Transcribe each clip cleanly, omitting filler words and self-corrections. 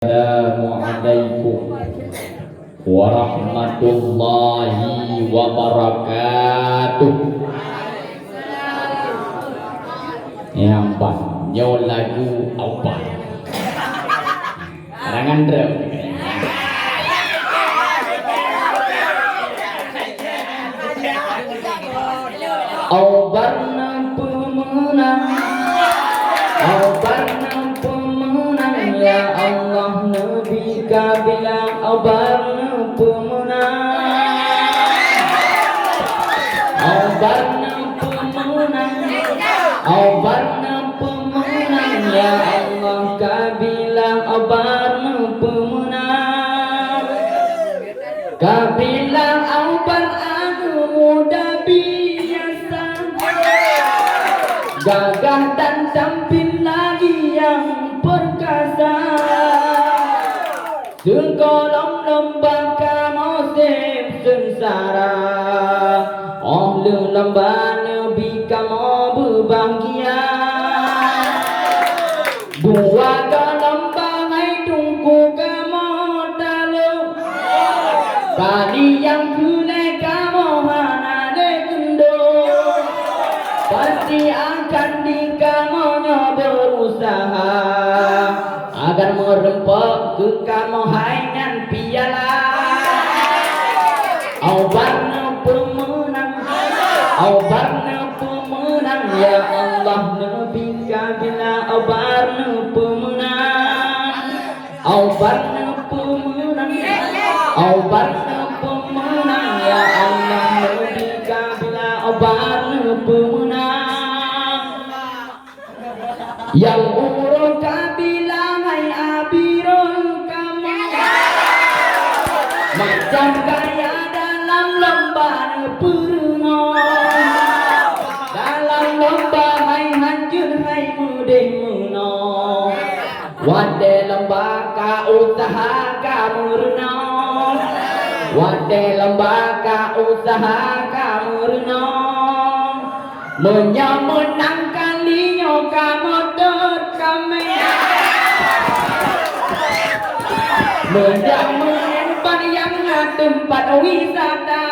Assalamualaikum warahmatullahi wabarakatuh. Yang banyak lagu apa? Karangan drum. Obarna pemenang, obarna pemenang, ya Allah Nabi kabilang obarna pemenang, obarna pemenang, obarna pemenang, ya Allah kabilang obarna pemenang, kabilang obar anu muda biasa, gagah dan tampil lagi yang perkasa, sekolong lembaga musim sengsara, oh lembah Nabi kamu berbahagia, dua lembah hai tungku kamu dalu, kali yang kule kamu mana dekendo, pasti akan di kamunya berusaha agar merempok ke kamu hainan piala. Obarna pemenang, obarna pemenang, ya Allah Nabi kabila obarna pemenang, obarna pemenang, obarna pemenang, ya Allah Nabi kabila obarna pemenang, yang urut kabilang hai abirul kamu, macam kaya dalam lembah purno, dalam lembah hai hancur hai mudih muno, wade lembah ka usaha kamu reno, wade lembah ka usaha kamu reno, menang kalinya kamu dot kami, menjamin yang tempat wisata,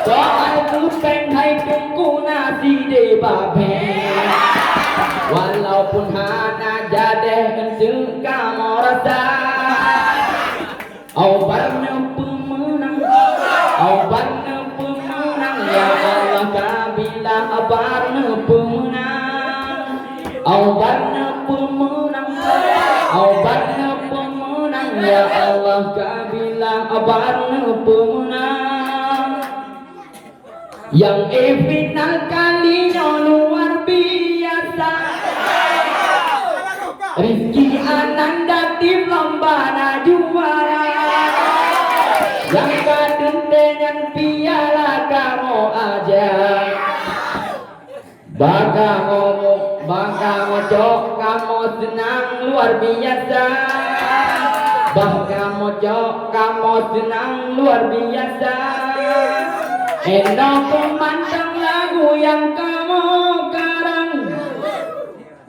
soal kupeng hai tungku nasi de babe, walaupun hana jadeh kenceng kamu rasa, obarna pemenang, obarna pemenang, ya Allah kabila obarna pemenang, obarna pemenang, obarna pemenang, ya Allah kabila obarna pemenang, yang final kalinya luar biasa, Rizki Ananda tim lomba juara, yang kadang dengan piala kamu aja, baka ngomong, baka ngocok kamu senang luar biasa, baka ngocok kamu senang luar biasa, enak memandang lagu yang kamu karang,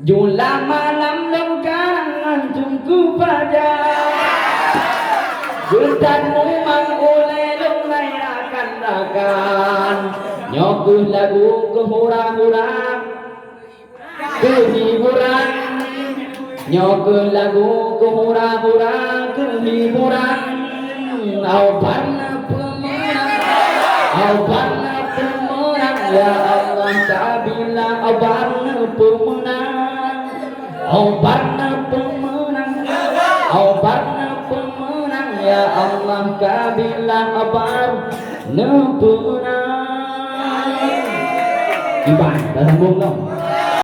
jula malam lengkarangan tunggu pada, jutanmu mangulai lungai rakan-rakan, nyokuh lagu kehura-hura, kehiburan, nyokuh lagu kehura-hura, kehiburan, obarna pemenang, obarna pemenang, ya Allah kabila obarna pemenang, obarna pemenang, obarna pemenang, ya Allah kabila obarna pemenang. Gimana? Dah sambung dong.